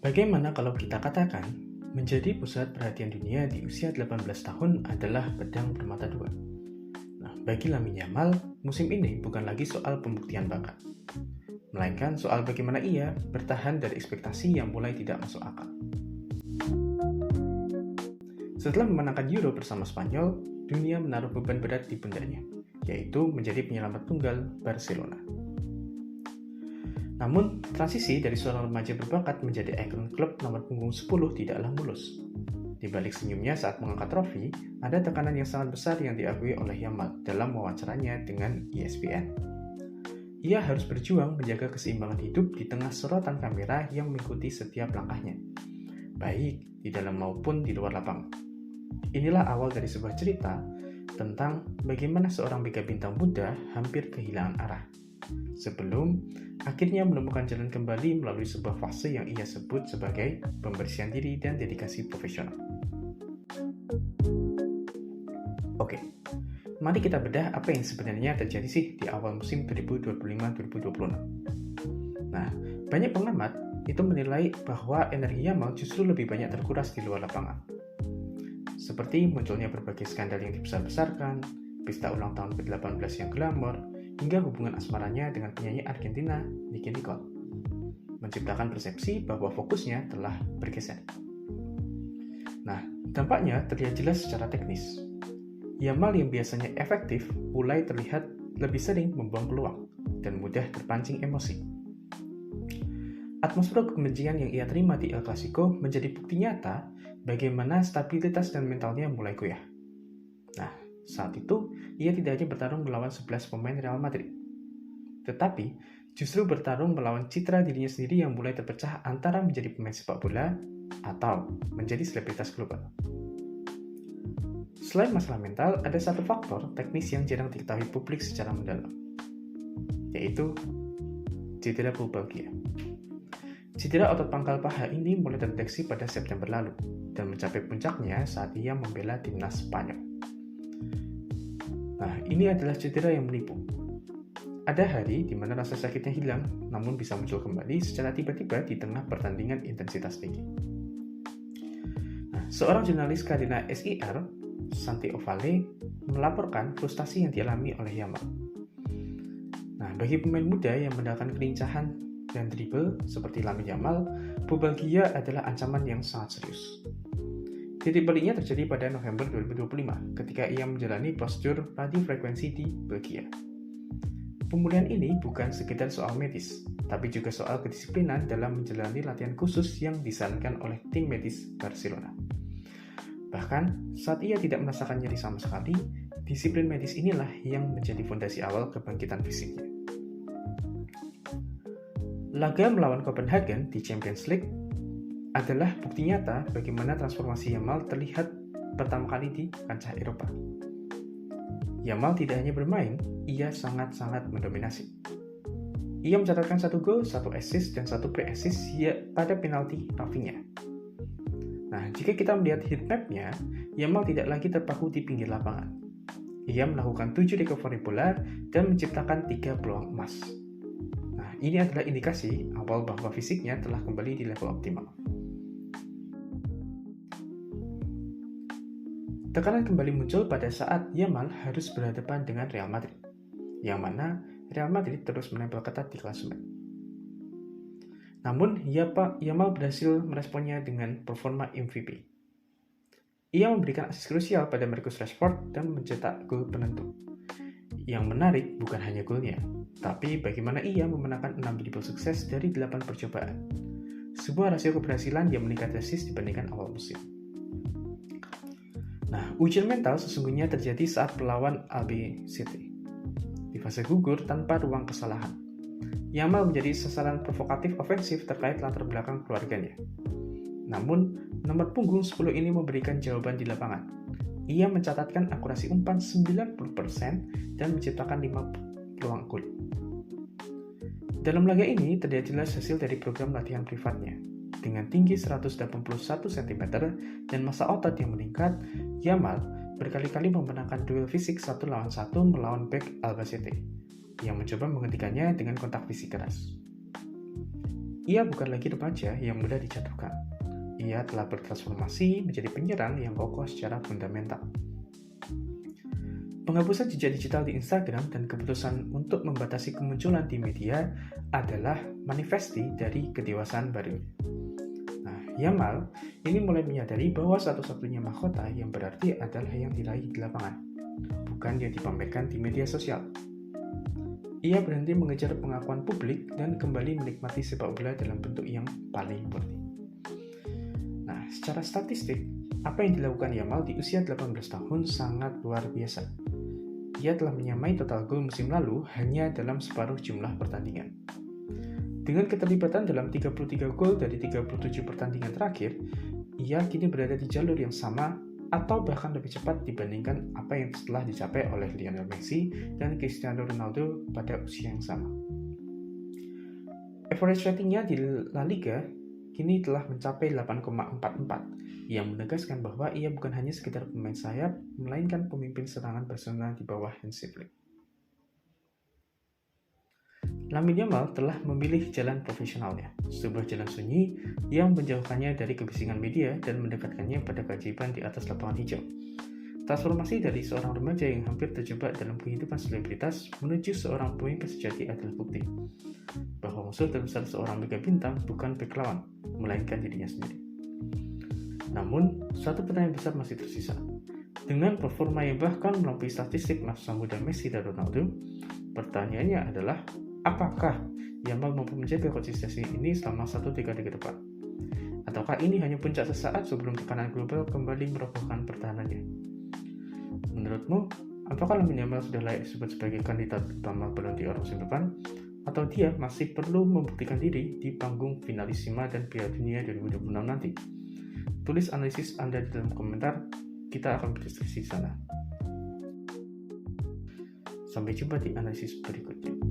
Bagaimana kalau kita katakan, menjadi pusat perhatian dunia di usia 18 tahun adalah pedang bermata dua? Nah, bagi Lamine Yamal, musim ini bukan lagi soal pembuktian bakat, melainkan soal bagaimana ia bertahan dari ekspektasi yang mulai tidak masuk akal. Setelah memenangkan Euro bersama Spanyol, dunia menaruh beban berat di pundaknya, yaitu menjadi penyelamat tunggal Barcelona. Namun, transisi dari seorang remaja berbakat menjadi ikon klub nomor punggung 10 tidaklah mulus. Di balik senyumnya saat mengangkat trofi, ada tekanan yang sangat besar yang diakui oleh Yamal dalam wawancaranya dengan ESPN. Ia harus berjuang menjaga keseimbangan hidup di tengah sorotan kamera yang mengikuti setiap langkahnya, baik di dalam maupun di luar lapangan. Inilah awal dari sebuah cerita tentang bagaimana seorang mega bintang muda hampir kehilangan arah, sebelum akhirnya menemukan jalan kembali melalui sebuah fase yang ia sebut sebagai pembersihan diri dan dedikasi profesional. Oke, mari kita bedah apa yang sebenarnya terjadi sih di awal musim 2025-2026. Nah, banyak pengamat itu menilai bahwa energi Yamal justru lebih banyak terkuras di luar lapangan. Seperti munculnya berbagai skandal yang dibesar-besarkan, pesta ulang tahun ke-18 yang glamor, hingga hubungan asmaranya dengan penyanyi Argentina, Nicky Nicole, menciptakan persepsi bahwa fokusnya telah bergeser. Nah, dampaknya terlihat jelas secara teknis. Yamal yang biasanya efektif mulai terlihat lebih sering membuang peluang dan mudah terpancing emosi. Atmosfer kebencian yang ia terima di El Clasico menjadi bukti nyata bagaimana stabilitas dan mentalnya mulai goyah. Nah, saat itu, ia tidak hanya bertarung melawan 11 pemain Real Madrid, tetapi justru bertarung melawan citra dirinya sendiri yang mulai terpecah antara menjadi pemain sepak bola atau menjadi selebritas global. Selain masalah mental, ada satu faktor teknis yang jarang diketahui publik secara mendalam, yaitu cedera pubalgia. Cedera otot pangkal paha ini mulai terdeteksi pada September lalu dan mencapai puncaknya saat ia membela timnas Spanyol. Nah, ini adalah cedera yang menipu. Ada hari di mana rasa sakitnya hilang, namun bisa muncul kembali secara tiba-tiba di tengah pertandingan intensitas tinggi. Nah, seorang jurnalis Kadena SIR, Santi Ovalle, melaporkan frustasi yang dialami oleh Yamal. Nah, bagi pemain muda yang mengandalkan kelincahan dan dribble seperti Lamine Yamal, pubalgia adalah ancaman yang sangat serius. Titik baliknya terjadi pada November 2025 ketika ia menjalani prosedur radiofrekuensi di Belgia. Pemulihan ini bukan sekedar soal medis, tapi juga soal kedisiplinan dalam menjalani latihan khusus yang disarankan oleh tim medis Barcelona. Bahkan, saat ia tidak merasakan nyeri sama sekali, disiplin medis inilah yang menjadi fondasi awal kebangkitan fisiknya. Laga melawan Copenhagen di Champions League adalah bukti nyata bagaimana transformasi Yamal terlihat pertama kali di kancah Eropa. Yamal tidak hanya bermain, ia sangat-sangat mendominasi. Ia mencatatkan 1 gol, 1 assist, dan 1 pre-assist pada penalti Rafinha. Nah, jika kita melihat heatmap-nya, Yamal tidak lagi terpaku di pinggir lapangan. Ia melakukan 7 recovery bola dan menciptakan 3 peluang emas. Nah, ini adalah indikasi awal bahwa fisiknya telah kembali di level optimal. Tekanan kembali muncul pada saat Yamal harus berhadapan dengan Real Madrid, yang mana Real Madrid terus menempel ketat di klasemen. Namun, Yamal berhasil meresponnya dengan performa MVP. Ia memberikan asis krusial pada Marcus Rashford dan mencetak gol penentu. Yang menarik bukan hanya golnya, tapi bagaimana ia memenangkan 6 dribble sukses dari 8 percobaan. Sebuah rasio keberhasilan yang meningkat drastis dibandingkan awal musim. Nah, ujian mental sesungguhnya terjadi saat melawan Albacete. Di fase gugur tanpa ruang kesalahan, Yamal menjadi sasaran provokatif ofensif terkait latar belakang keluarganya. Namun, nomor punggung 10 ini memberikan jawaban di lapangan. Ia mencatatkan akurasi umpan 90% dan menciptakan 5 peluang gol. Dalam laga ini terlihat jelas hasil dari program latihan privatnya. Dengan tinggi 181 cm dan massa otot yang meningkat, Yamal berkali-kali memenangkan duel fisik 1 lawan 1 melawan bek Albacete yang mencoba menghentikannya dengan kontak fisik keras. Ia bukan lagi remaja yang mudah dijatuhkan. Ia telah bertransformasi menjadi penyerang yang kokoh secara fundamental. Penghapusan jejak digital di Instagram dan keputusan untuk membatasi kemunculan di media adalah manifesti dari kedewasaan baru. Nah, Yamal ini mulai menyadari bahwa satu-satunya mahkota yang berarti adalah yang diraih di lapangan, bukan yang dipamerkan di media sosial. Ia berhenti mengejar pengakuan publik dan kembali menikmati sepak bola dalam bentuk yang paling murni. Nah, secara statistik, apa yang dilakukan Yamal di usia 18 tahun sangat luar biasa. Ia telah menyamai total gol musim lalu hanya dalam separuh jumlah pertandingan. Dengan keterlibatan dalam 33 gol dari 37 pertandingan terakhir, ia kini berada di jalur yang sama atau bahkan lebih cepat dibandingkan apa yang telah dicapai oleh Lionel Messi dan Cristiano Ronaldo pada usia yang sama. Average ratingnya di La Liga kini telah mencapai 8,44, yang menegaskan bahwa ia bukan hanya sekedar pemain sayap, melainkan pemimpin serangan Barcelona di bawah Hansi Flick. Lamine Yamal telah memilih jalan profesionalnya, sebuah jalan sunyi yang menjauhkannya dari kebisingan media dan mendekatkannya pada keajaiban di atas lapangan hijau. Transformasi dari seorang remaja yang hampir terjebak dalam kehidupan selebritas menuju seorang pemimpin sejati adalah bukti bahwa musuh terbesar seorang mega bintang bukan bek lawan, melainkan dirinya sendiri. Namun, suatu pertanyaan besar masih tersisa. Dengan performa yang bahkan melampaui statistik masa muda Messi dan Ronaldo, pertanyaannya adalah, apakah Yamal mampu menjaga konsistensi ini selama 1 dekade ke depan? Ataukah ini hanya puncak sesaat sebelum tekanan global kembali merobohkan pertahanannya? Menurutmu, apakah Lamine Yamal sudah layak disebut sebagai kandidat utama Ballon d'Or musim depan? Atau dia masih perlu membuktikan diri di panggung Finalissima dan Piala Dunia 2026 nanti? Tulis analisis Anda di dalam komentar, kita akan berdiskusi di sana. Sampai jumpa di analisis berikutnya.